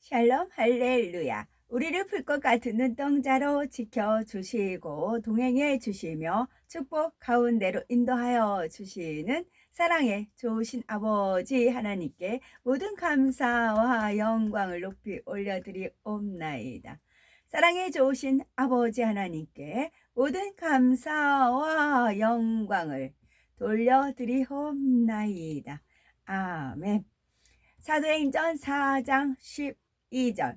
샬롬 할렐루야. 우리를 풀 것 같은 눈동자로 지켜주시고 동행해 주시며 축복 가운데로 인도하여 주시는 사랑의 좋으신 아버지 하나님께 모든 감사와 영광을 높이 올려드리옵나이다. 사랑의 좋으신 아버지 하나님께 모든 감사와 영광을 돌려드리옵나이다. 아멘. 사도행전 4장 12절.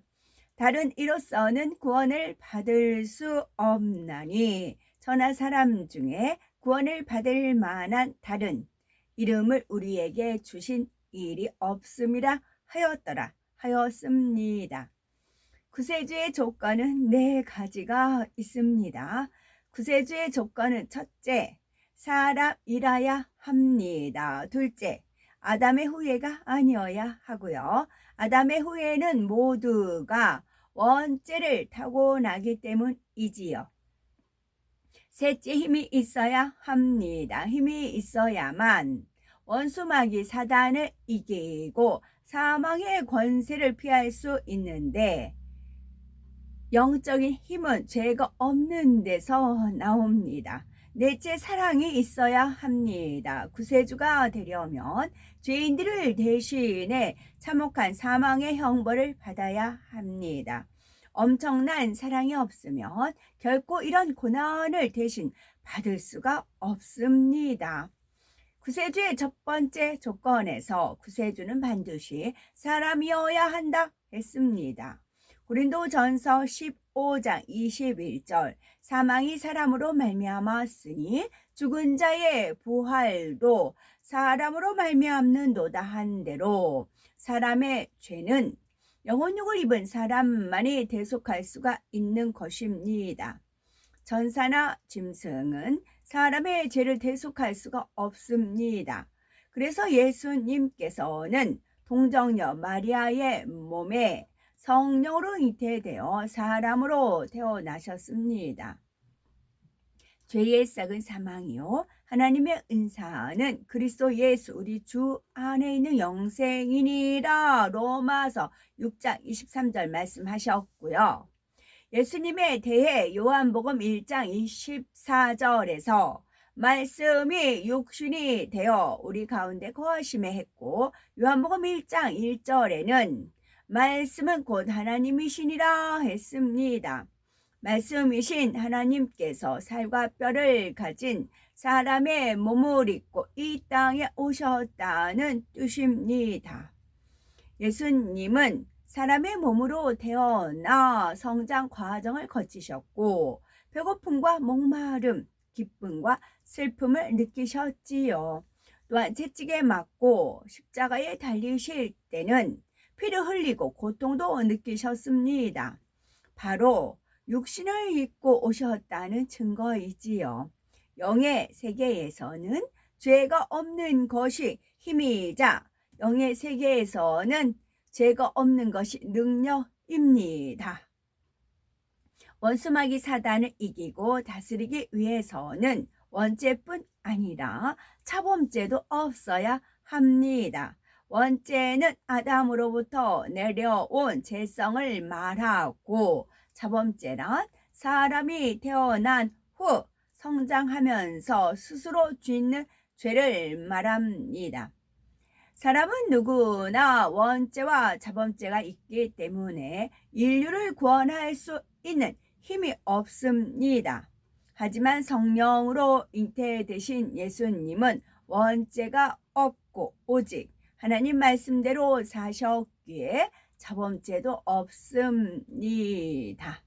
다른 이로서는 구원을 받을 수 없나니 천하 사람 중에 구원을 받을 만한 다른 이름을 우리에게 주신 일이 없음이라 하였습니다. 구세주의 조건은 네 가지가 있습니다. 구세주의 조건은 첫째, 사람이라야 합니다. 둘째, 아담의 후예가 아니어야 하고요. 아담의 후예는 모두가 원죄를 타고나기 때문이지요. 셋째, 힘이 있어야 합니다. 힘이 있어야만 원수마귀 사단을 이기고 사망의 권세를 피할 수 있는데, 영적인 힘은 죄가 없는 데서 나옵니다. 넷째, 사랑이 있어야 합니다. 구세주가 되려면 죄인들을 대신해 참혹한 사망의 형벌을 받아야 합니다. 엄청난 사랑이 없으면 결코 이런 고난을 대신 받을 수가 없습니다. 구세주의 첫 번째 조건에서 구세주는 반드시 사람이어야 한다 했습니다. 고린도전서 15장 21절. 사망이 사람으로 말미암았으니 죽은 자의 부활도 사람으로 말미암는도다 한대로 사람의 죄는 영혼육을 입은 사람만이 대속할 수가 있는 것입니다. 전사나 짐승은 사람의 죄를 대속할 수가 없습니다. 그래서 예수님께서는 동정녀 마리아의 몸에 성령으로 잉태되어 사람으로 태어나셨습니다. 죄의 싹은 사망이요 하나님의 은사는 그리스도 예수 우리 주 안에 있는 영생이니라. 로마서 6장 23절 말씀하셨고요. 예수님에 대해 요한복음 1장 24절에서 말씀이 육신이 되어 우리 가운데 거하심에 했고, 요한복음 1장 1절에는 말씀은 곧 하나님이시니라 했습니다. 말씀이신 하나님께서 살과 뼈를 가진 사람의 몸을 입고 이 땅에 오셨다는 뜻입니다. 예수님은 사람의 몸으로 태어나 성장 과정을 거치셨고 배고픔과 목마름, 기쁨과 슬픔을 느끼셨지요. 또한 채찍에 맞고 십자가에 달리실 때는 피를 흘리고 고통도 느끼셨습니다. 바로 육신을 입고 오셨다는 증거이지요. 영의 세계에서는 죄가 없는 것이 힘이자 영의 세계에서는 죄가 없는 것이 능력입니다. 원수마귀 사단을 이기고 다스리기 위해서는 원죄뿐 아니라 차범죄도 없어야 합니다. 원죄는 아담으로부터 내려온 죄성을 말하고, 차범죄란 사람이 태어난 후 성장하면서 스스로 짓는 죄를 말합니다. 사람은 누구나 원죄와 자범죄가 있기 때문에 인류를 구원할 수 있는 힘이 없습니다. 하지만 성령으로 잉태되신 예수님은 원죄가 없고 오직 하나님 말씀대로 사셨기에 자범죄도 없습니다.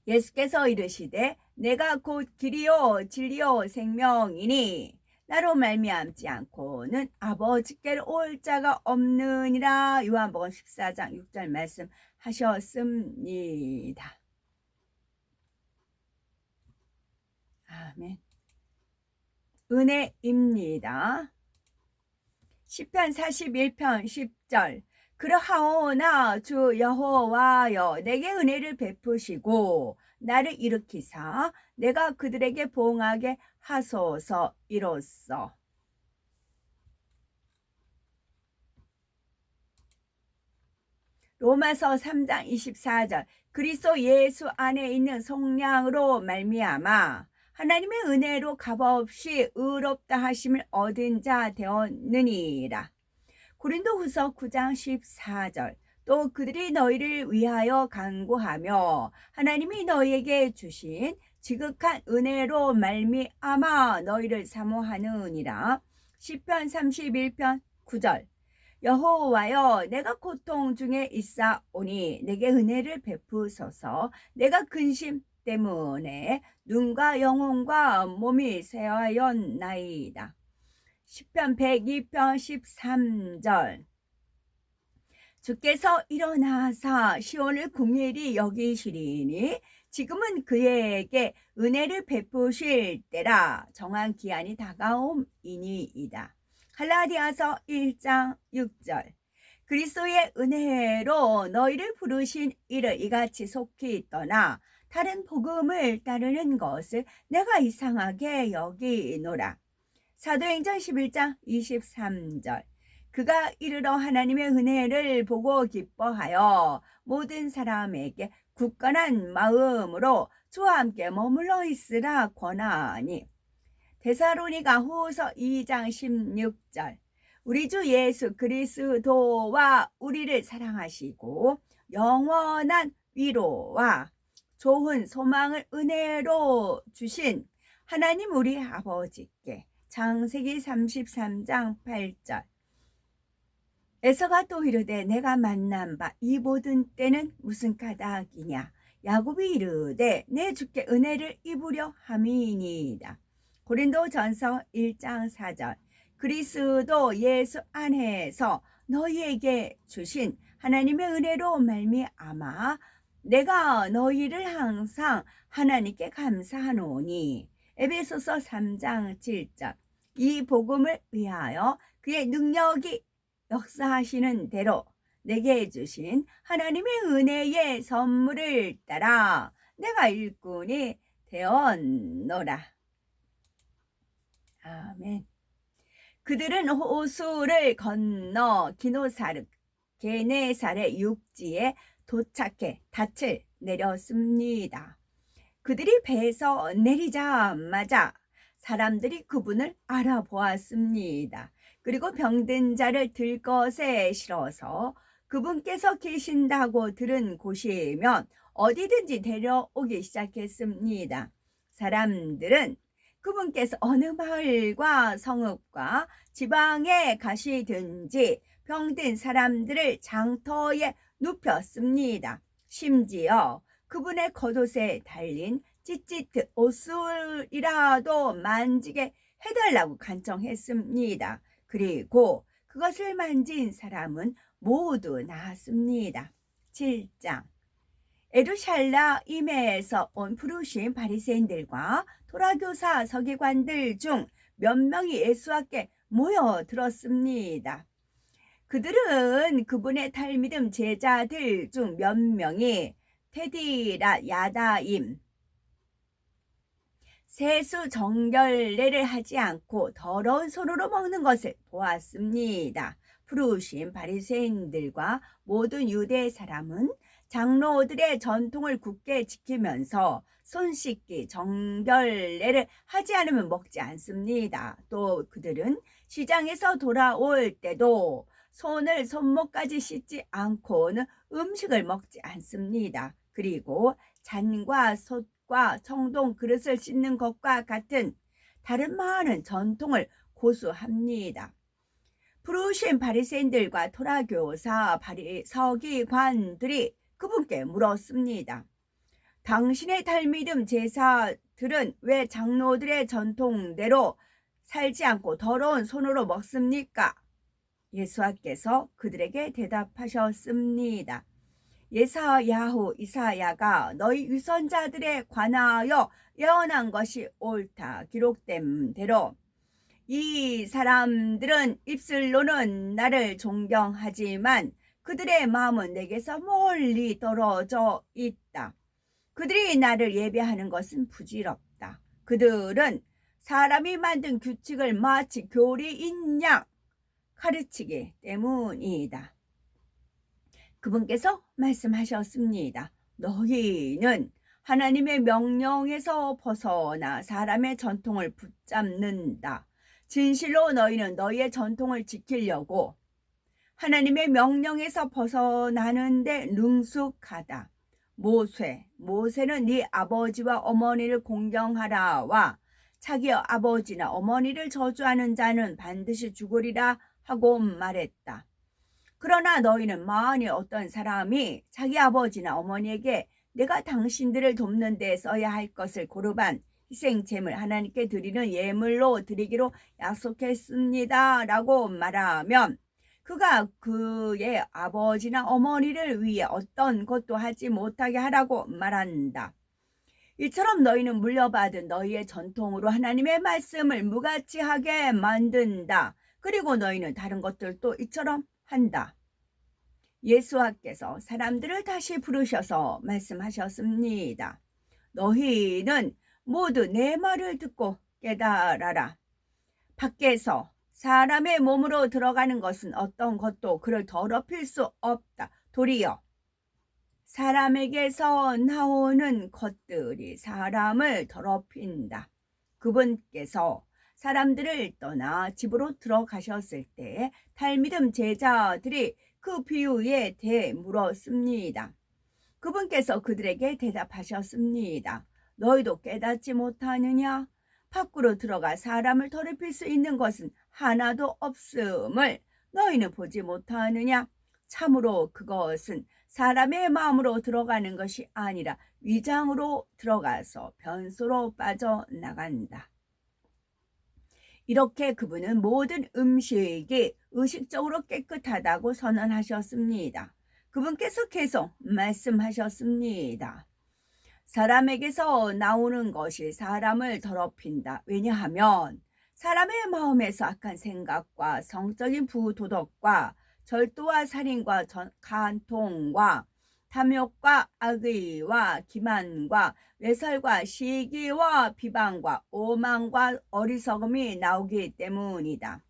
예수께서 이르시되 내가 곧 길이요 진리요 생명이니 나로 말미암지 않고는 아버지께로 올 자가 없느니라. 요한복음 14장 6절 말씀하셨습니다. 아멘. 은혜입니다. 시편 41편 10절. 그러하오나 주 여호와여 내게 은혜를 베푸시고 나를 일으키사 내가 그들에게 보응하게 하소서. 이로써 로마서 3장 24절 그리스도 예수 안에 있는 속량으로 말미암아 하나님의 은혜로 값없이 의롭다 하심을 얻은 자 되었느니라. 고린도후서 9장 14절 또 그들이 너희를 위하여 간구하며 하나님이 너희에게 주신 지극한 은혜로 말미암아 너희를 사모하느니라. 시편 31편 9절 여호와여 내가 고통 중에 있사오니 내게 은혜를 베푸소서. 내가 근심 때문에 눈과 영혼과 몸이 쇠하였나이다. 시편 102편 13절 주께서 일어나사 시온을 긍휼히 여기시리니 지금은 그에게 은혜를 베푸실 때라. 정한 기한이 다가옴이니이다. 갈라디아서 1장 6절 그리스도의 은혜로 너희를 부르신 이를 이같이 속히 떠나 다른 복음을 따르는 것을 내가 이상하게 여기노라. 사도행전 11장 23절 그가 이르러 하나님의 은혜를 보고 기뻐하여 모든 사람에게 굳건한 마음으로 주와 함께 머물러 있으라 권하니. 데살로니가 후서 2장 16절 우리 주 예수 그리스도와 우리를 사랑하시고 영원한 위로와 좋은 소망을 은혜로 주신 하나님 우리 아버지께. 창세기 33장 8절 에서가 또 이르되 내가 만난 바 이 모든 때는 무슨 까닭이냐. 야곱이 이르되 내 주께 은혜를 입으려 함이니이다. 고린도전서 1장 4절 그리스도 예수 안에서 너희에게 주신 하나님의 은혜로 말미암아 내가 너희를 항상 하나님께 감사하노니. 에베소서 3장 7절 이 복음을 위하여 그의 능력이 역사하시는 대로 내게 주신 하나님의 은혜의 선물을 따라 내가 일꾼이 되었노라. 아멘. 그들은 호수를 건너 기노사르 게네사렛 육지에 도착해 닻을 내렸습니다. 그들이 배에서 내리자마자 사람들이 그분을 알아보았습니다. 그리고 병든 자를 들 것에 실어서 그분께서 계신다고 들은 곳이면 어디든지 데려오기 시작했습니다. 사람들은 그분께서 어느 마을과 성읍과 지방에 가시든지 병든 사람들을 장터에 눕혔습니다. 심지어 그분의 겉옷에 달린 찢찢 옷술이라도 만지게 해달라고 간청했습니다. 그리고 그것을 만진 사람은 모두 나았습니다. 7장 에루샬라임에서 온 부르신 바리새인들과 토라교사 서기관들 중 몇 명이 예수께 모여들었습니다. 그들은 그분의 탈미듬 제자들 중 몇 명이 테디라 야다임 세수 정결례를 하지 않고 더러운 손으로 먹는 것을 보았습니다. 부르신 바리새인들과 모든 유대 사람은 장로들의 전통을 굳게 지키면서 손 씻기 정결례를 하지 않으면 먹지 않습니다. 또 그들은 시장에서 돌아올 때도 손을 손목까지 씻지 않고는 음식을 먹지 않습니다. 그리고 잔과 솥과 청동 그릇을 씻는 것과 같은 다른 많은 전통을 고수합니다. 부르신 바리새인들과 토라교사 서기관들이 그분께 물었습니다. 당신의 탈미듬 제사들은 왜 장로들의 전통대로 살지 않고 더러운 손으로 먹습니까? 예수께서 그들에게 대답하셨습니다. 예사야후 이사야가 너희 위선자들에 관하여 예언한 것이 옳다. 기록된 대로 이 사람들은 입술로는 나를 존경하지만 그들의 마음은 내게서 멀리 떨어져 있다. 그들이 나를 예배하는 것은 부질없다. 그들은 사람이 만든 규칙을 마치 교리인 양 가르치기 때문이다. 그분께서 말씀하셨습니다. 너희는 하나님의 명령에서 벗어나 사람의 전통을 붙잡는다. 진실로 너희는 너희의 전통을 지키려고 하나님의 명령에서 벗어나는데 능숙하다. 모세는 네 아버지와 어머니를 공경하라와 자기 아버지나 어머니를 저주하는 자는 반드시 죽으리라 하고 말했다. 그러나 너희는 만일 어떤 사람이 자기 아버지나 어머니에게 내가 당신들을 돕는 데 써야 할 것을 고르반 희생제물 하나님께 드리는 예물로 드리기로 약속했습니다 라고 말하면 그가 그의 아버지나 어머니를 위해 어떤 것도 하지 못하게 하라고 말한다. 이처럼 너희는 물려받은 너희의 전통으로 하나님의 말씀을 무가치하게 만든다. 그리고 너희는 다른 것들도 이처럼 한다. 예수께서 사람들을 다시 부르셔서 말씀하셨습니다. 너희는 모두 내 말을 듣고 깨달아라. 밖에서 사람의 몸으로 들어가는 것은 어떤 것도 그를 더럽힐 수 없다. 도리어 사람에게서 나오는 것들이 사람을 더럽힌다. 그분께서 사람들을 떠나 집으로 들어가셨을 때 달미듬 제자들이 그 비유에 대해 물었습니다. 그분께서 그들에게 대답하셨습니다. 너희도 깨닫지 못하느냐? 밖으로 들어가 사람을 더럽힐 수 있는 것은 하나도 없음을 너희는 보지 못하느냐? 참으로 그것은 사람의 마음으로 들어가는 것이 아니라 위장으로 들어가서 변소로 빠져나간다. 이렇게 그분은 모든 음식이 의식적으로 깨끗하다고 선언하셨습니다. 그분께서 계속 말씀하셨습니다. 사람에게서 나오는 것이 사람을 더럽힌다. 왜냐하면 사람의 마음에서 악한 생각과 성적인 부도덕과 절도와 살인과 간통과 탐욕과 악의와 기만과 외설과 시기와 비방과 오만과 어리석음이 나오기 때문이다.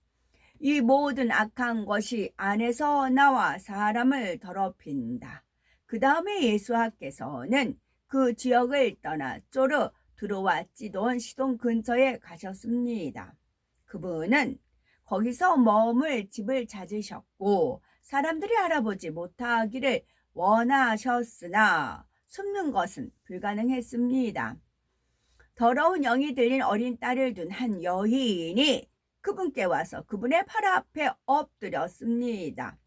이 모든 악한 것이 안에서 나와 사람을 더럽힌다. 그 다음에 예수께서는 그 지역을 떠나 쪼르 들어와 찌돈 시돈 근처에 가셨습니다. 그분은 거기서 머물 집을 찾으셨고 사람들이 알아보지 못하기를 원하셨으나 숨는 것은 불가능했습니다. 더러운 영이 들린 어린 딸을 둔 한 여인이 그분께 와서 그분의 팔 앞에 엎드렸습니다.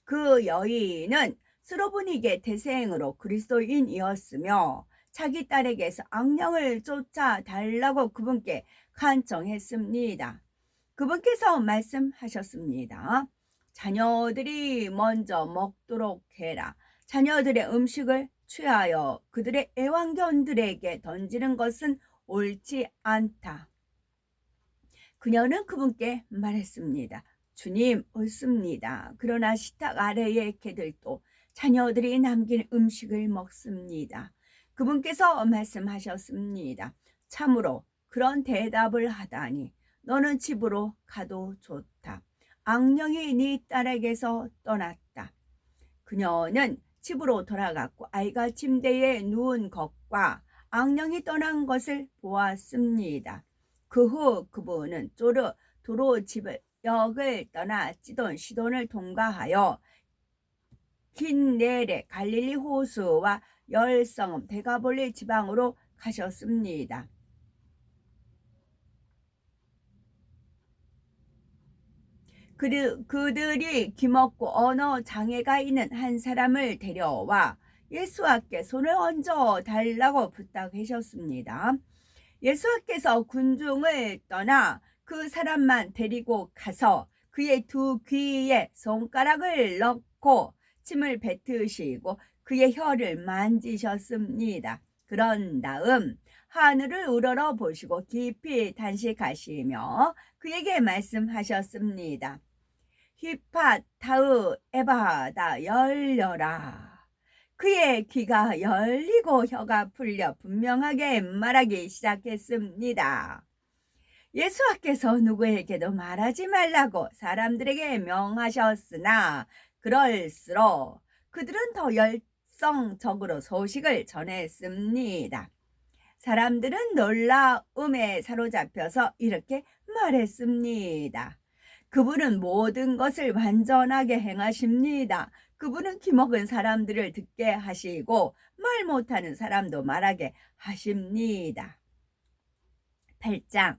그 여인은 스로보니게 태생으로 그리스도인이었으며 자기 딸에게서 악령을 쫓아달라고 그분께 간청했습니다. 그분께서 말씀하셨습니다. 자녀들이 먼저 먹도록 해라. 자녀들의 음식을 취하여 그들의 애완견들에게 던지는 것은 옳지 않다. 그녀는 그분께 말했습니다. 주님, 옳습니다. 그러나 식탁 아래의 개들도 자녀들이 남긴 음식을 먹습니다. 그분께서 말씀하셨습니다. 참으로 그런 대답을 하다니 너는 집으로 가도 좋다. 악령이 네 딸에게서 떠났다. 그녀는 집으로 돌아갔고 아이가 침대에 누운 것과 악령이 떠난 것을 보았습니다. 그 후 그분은 쪼르 도로 지역을 떠나 찌돈 시돈을 통과하여 긴네레 갈릴리 호수와 열성음 데가볼리 지방으로 가셨습니다. 그들이 귀먹고 언어 장애가 있는 한 사람을 데려와 예수께 손을 얹어 달라고 부탁하셨습니다. 예수께서 군중을 떠나 그 사람만 데리고 가서 그의 두 귀에 손가락을 넣고 침을 뱉으시고 그의 혀를 만지셨습니다. 그런 다음 하늘을 우러러 보시고 깊이 단식하시며 그에게 말씀하셨습니다. 히파타으 에바다 열려라. 그의 귀가 열리고 혀가 풀려 분명하게 말하기 시작했습니다. 예수께서 누구에게도 말하지 말라고 사람들에게 명하셨으나 그럴수록 그들은 더 열성적으로 소식을 전했습니다. 사람들은 놀라움에 사로잡혀서 이렇게 말했습니다. 그분은 모든 것을 완전하게 행하십니다. 그분은 귀먹은 사람들을 듣게 하시고 말 못하는 사람도 말하게 하십니다. 8장.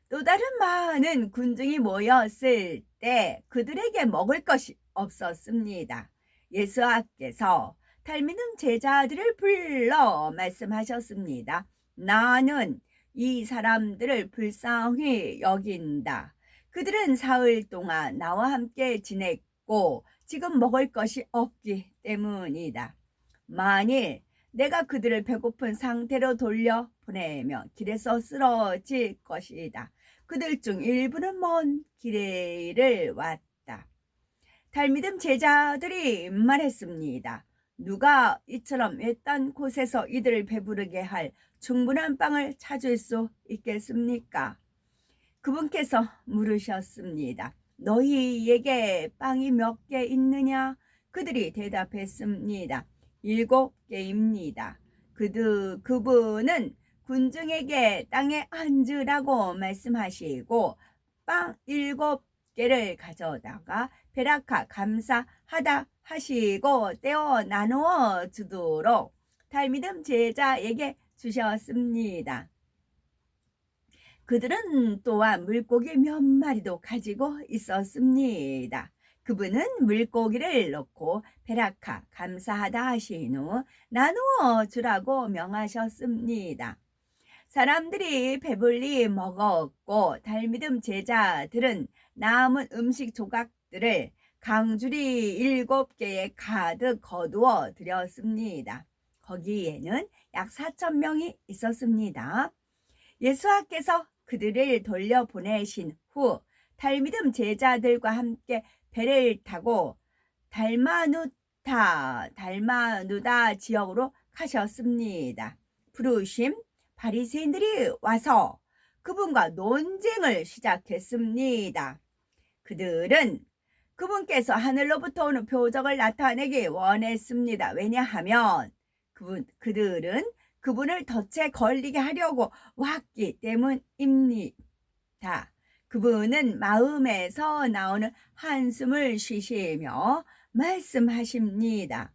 또 다른 많은 군중이 모였을 때 그들에게 먹을 것이 없었습니다. 예수께서 탈미는 제자들을 불러 말씀하셨습니다. 나는 이 사람들을 불쌍히 여긴다. 그들은 사흘 동안 나와 함께 지냈고 지금 먹을 것이 없기 때문이다. 만일 내가 그들을 배고픈 상태로 돌려보내면 길에서 쓰러질 것이다. 그들 중 일부는 먼 길을 왔다. 달미듬 제자들이 말했습니다. 누가 이처럼 외딴 곳에서 이들을 배부르게 할 충분한 빵을 찾을 수 있겠습니까? 그분께서 물으셨습니다. 너희에게 빵이 몇 개 있느냐? 그들이 대답했습니다. 7개입니다. 그분은 군중에게 땅에 앉으라고 말씀하시고 빵 7개를 가져다가 베라카 감사하다 하시고 떼어 나누어 주도록 달미듬 제자에게 주셨습니다. 그들은 또한 물고기 몇 마리도 가지고 있었습니다. 그분은 물고기를 넣고 베라카 감사하다 하신 후 나누어 주라고 명하셨습니다. 사람들이 배불리 먹었고 달미듬 제자들은 남은 음식 조각들을 강주리 7개에 가득 거두어 드렸습니다. 거기에는 약 4,000명이 있었습니다. 예수께서 그들을 돌려보내신 후 달미듬 제자들과 함께 배를 타고 달마누다 지역으로 가셨습니다. 부르심 바리새인들이 와서 그분과 논쟁을 시작했습니다. 그들은 그분께서 하늘로부터 오는 표적을 나타내기 원했습니다. 왜냐하면 그들은 그분을 덫에 걸리게 하려고 왔기 때문입니다. 그분은 마음에서 나오는 한숨을 쉬시며 말씀하십니다.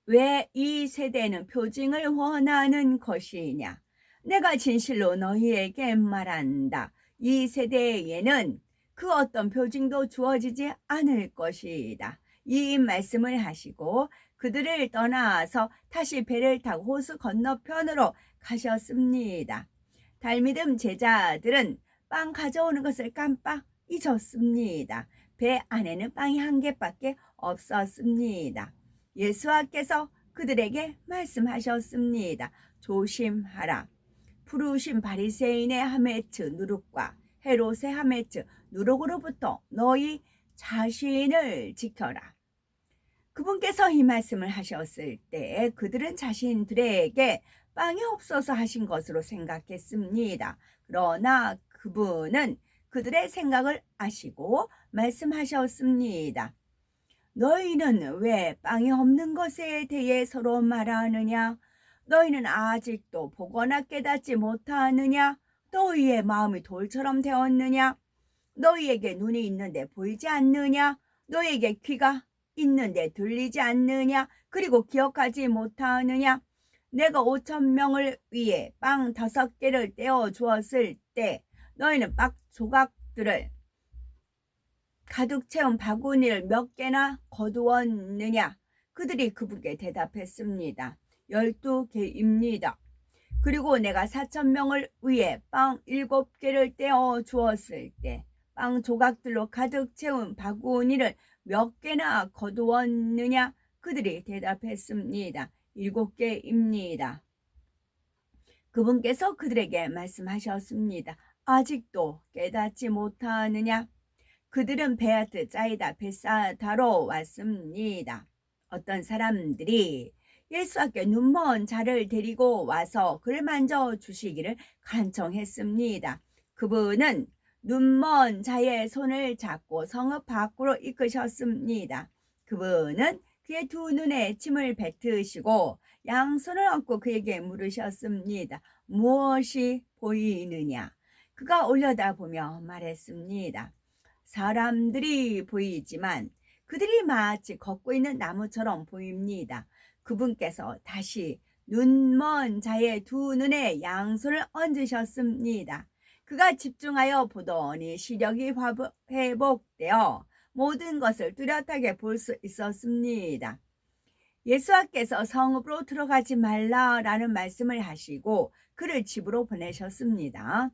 왜 이 세대는 표징을 원하는 것이냐? 내가 진실로 너희에게 말한다. 이 세대에는 그 어떤 표징도 주어지지 않을 것이다. 이 말씀을 하시고 그들을 떠나서 다시 배를 타고 호수 건너편으로 가셨습니다. 달미듬 제자들은 빵 가져오는 것을 깜빡 잊었습니다. 배 안에는 빵이 1개밖에 없었습니다. 예수께서 그들에게 말씀하셨습니다. 조심하라. 부르심 바리새인의 하메츠 누룩과 헤롯의 하메츠 누룩으로부터 너희 자신을 지켜라. 그분께서 이 말씀을 하셨을 때 그들은 자신들에게 빵이 없어서 하신 것으로 생각했습니다. 그러나 그분은 그들의 생각을 아시고 말씀하셨습니다. 너희는 왜 빵이 없는 것에 대해 서로 말하느냐? 너희는 아직도 보거나 깨닫지 못하느냐? 너희의 마음이 돌처럼 되었느냐? 너희에게 눈이 있는데 보이지 않느냐? 너희에게 귀가 있는데 들리지 않느냐? 그리고 기억하지 못하느냐? 내가 5,000명을 위해 빵 5개를 떼어 주었을 때 너희는 빵 조각들을 가득 채운 바구니를 몇 개나 거두었느냐? 그들이 그분께 대답했습니다. 12개입니다. 그리고 내가 4,000명을 위해 빵 7개를 떼어 주었을 때 빵 조각들로 가득 채운 바구니를 몇 개나 거두었느냐? 그들이 대답했습니다. 7개입니다. 그분께서 그들에게 말씀하셨습니다. 아직도 깨닫지 못하느냐? 그들은 베아트 짜이다 베사다로 왔습니다. 어떤 사람들이 예수께 눈먼 자를 데리고 와서 그를 만져주시기를 간청했습니다. 그분은 눈먼 자의 손을 잡고 성읍 밖으로 이끄셨습니다. 그분은 그의 두 눈에 침을 뱉으시고 양손을 얹고 그에게 물으셨습니다. 무엇이 보이느냐? 그가 올려다보며 말했습니다. 사람들이 보이지만 그들이 마치 걷고 있는 나무처럼 보입니다. 그분께서 다시 눈먼 자의 두 눈에 양손을 얹으셨습니다. 그가 집중하여 보더니 시력이 회복되어 모든 것을 뚜렷하게 볼 수 있었습니다. 예수께서 성읍으로 들어가지 말라라는 말씀을 하시고 그를 집으로 보내셨습니다.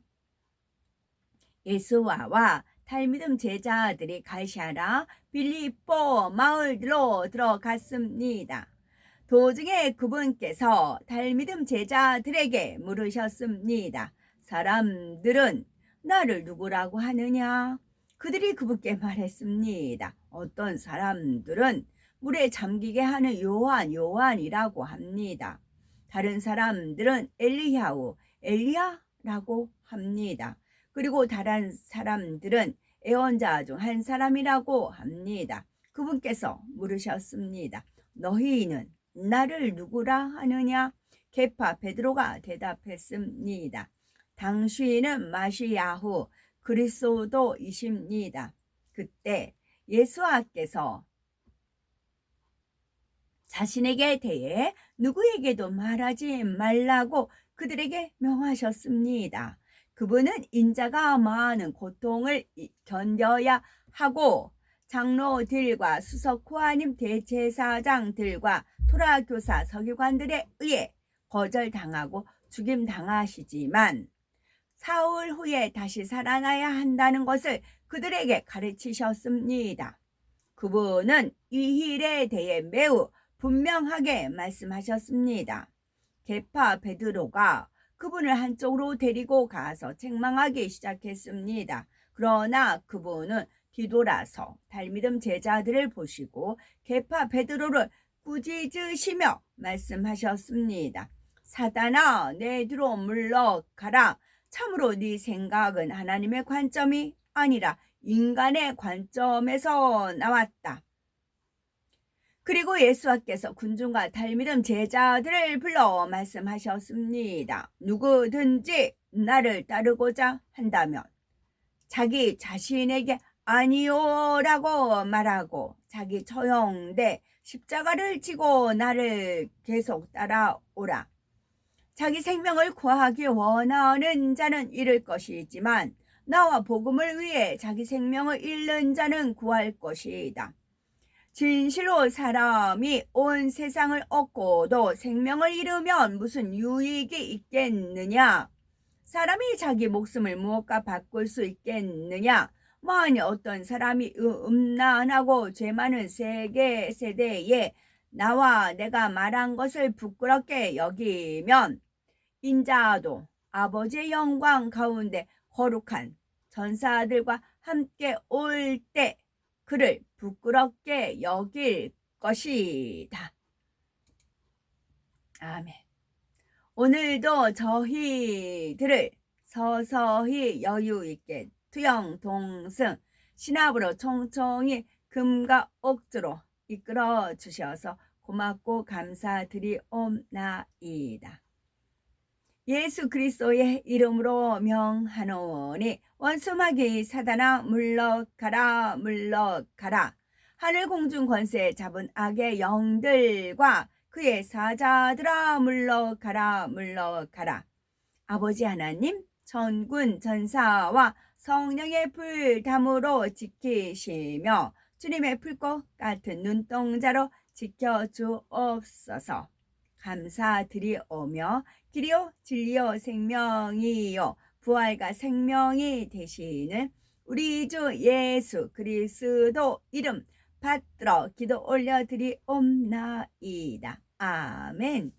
예수와 talmidim 제자들이 갈시아나 빌립보 마을로 들어갔습니다. 도중에 그분께서 talmidim 제자들에게 물으셨습니다. 사람들은 나를 누구라고 하느냐? 그들이 그분께 말했습니다. 어떤 사람들은 물에 잠기게 하는 요한이라고 합니다. 다른 사람들은 엘리야라고 합니다. 그리고 다른 사람들은 예언자 중 한 사람이라고 합니다. 그분께서 물으셨습니다. 너희는 나를 누구라 하느냐? 게파 베드로가 대답했습니다. 당신은 마시야후 그리스도이십니다. 그때 예수께서 자신에게 대해 누구에게도 말하지 말라고 그들에게 명하셨습니다. 그분은 인자가 많은 고통을 견뎌야 하고 장로들과 수석코아님 대제사장들과 토라교사 서기관들에 의해 거절당하고 죽임당하시지만 사흘 후에 다시 살아나야 한다는 것을 그들에게 가르치셨습니다. 그분은 이 일에 대해 매우 분명하게 말씀하셨습니다. 게파 베드로가 그분을 한쪽으로 데리고 가서 책망하기 시작했습니다. 그러나 그분은 뒤돌아서 talmidim 제자들을 보시고 게파 베드로를 꾸짖으시며 말씀하셨습니다. 사단아, 내 뒤로 물러가라. 참으로 네 생각은 하나님의 관점이 아니라 인간의 관점에서 나왔다. 그리고 예수께서 군중과 talmidim 제자들을 불러 말씀하셨습니다. 누구든지 나를 따르고자 한다면 자기 자신에게 아니요라고 말하고 자기 처형돼 십자가를 지고 나를 계속 따라오라. 자기 생명을 구하기 원하는 자는 잃을 것이지만 나와 복음을 위해 자기 생명을 잃는 자는 구할 것이다. 진실로 사람이 온 세상을 얻고도 생명을 잃으면 무슨 유익이 있겠느냐? 사람이 자기 목숨을 무엇과 바꿀 수 있겠느냐? 만일 어떤 사람이 음란하고 죄 많은 세대에 나와 내가 말한 것을 부끄럽게 여기면 인자도 아버지의 영광 가운데 거룩한 전사들과 함께 올 때 그를 부끄럽게 여길 것이다. 아멘. 오늘도 저희들을 서서히 여유있게 투영동승 신압으로 총총히 금과 옥주로 이끌어 주셔서 고맙고 감사드리옵나이다. 예수 그리스도의 이름으로 명하노니 원수마귀 사단아 물러가라 물러가라. 하늘 공중 권세 잡은 악의 영들과 그의 사자들아 물러가라 물러가라. 아버지 하나님 전군 전사와 성령의 불담으로 지키시며 주님의 풀꽃 같은 눈동자로 지켜주옵소서. 감사드리오며 길이요 진리요 생명이요 부활과 생명이 되시는 우리 주 예수 그리스도 이름 받들어 기도 올려드리옵나이다. 아멘.